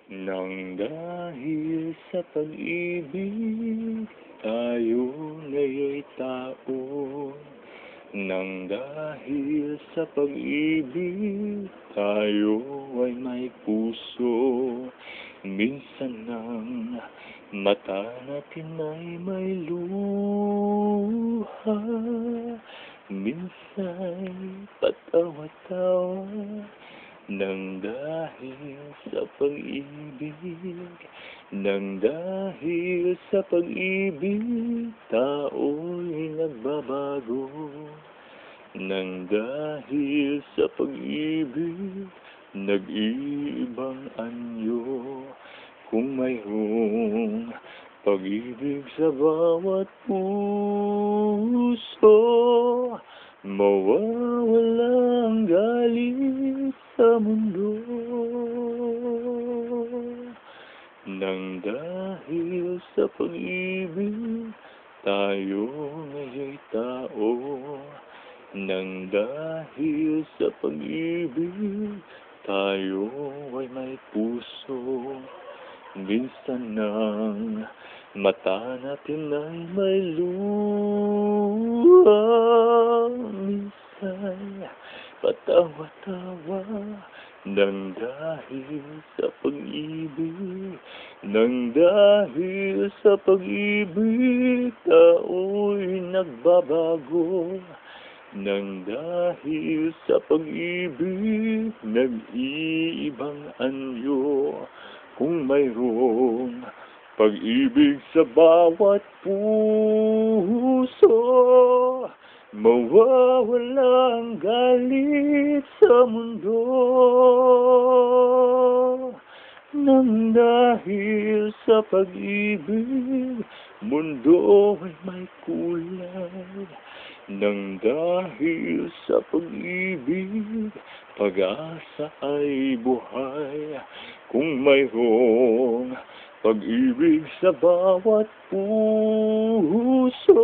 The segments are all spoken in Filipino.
Nang dahil sa pag-ibig, tayo ngaya'y tao. Nang dahil sa pag-ibig, tayo ay may puso. Minsan ng mata natin ay may luha, minsan patawa-tawa. Nang dahil sa pag-ibig, nang dahil sa pag-ibig, tao'y nagbabago. Nang dahil sa pag-ibig, nag-iibang anyo. Kung mayroong pag-ibig sa bawat puso, mawawala ang galit sa mundo. Nang dahil sa pag-ibig, tayo ngaya'y tao. Nang dahil sa pag-ibig, tayo ay may puso. Minsan ng mata natin ay may luha, minsan patawa-tawa. Nang dahil sa pag-ibig, nang dahil sa pag-ibig, tao'y nagbabago. Nang dahil sa pag-ibig, nag-iibang anyo. Kung mayroong pag-ibig sa bawat puso, mawawala ang galit sa mundo. Nang dahil sa pag-ibig, mundo ay may kulay. Nang dahil sa pag-ibig, pag-asa ay buhay. Kung mayroong pag-ibig sa bawat puso,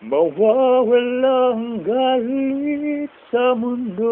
mawawala ang galit sa mundo.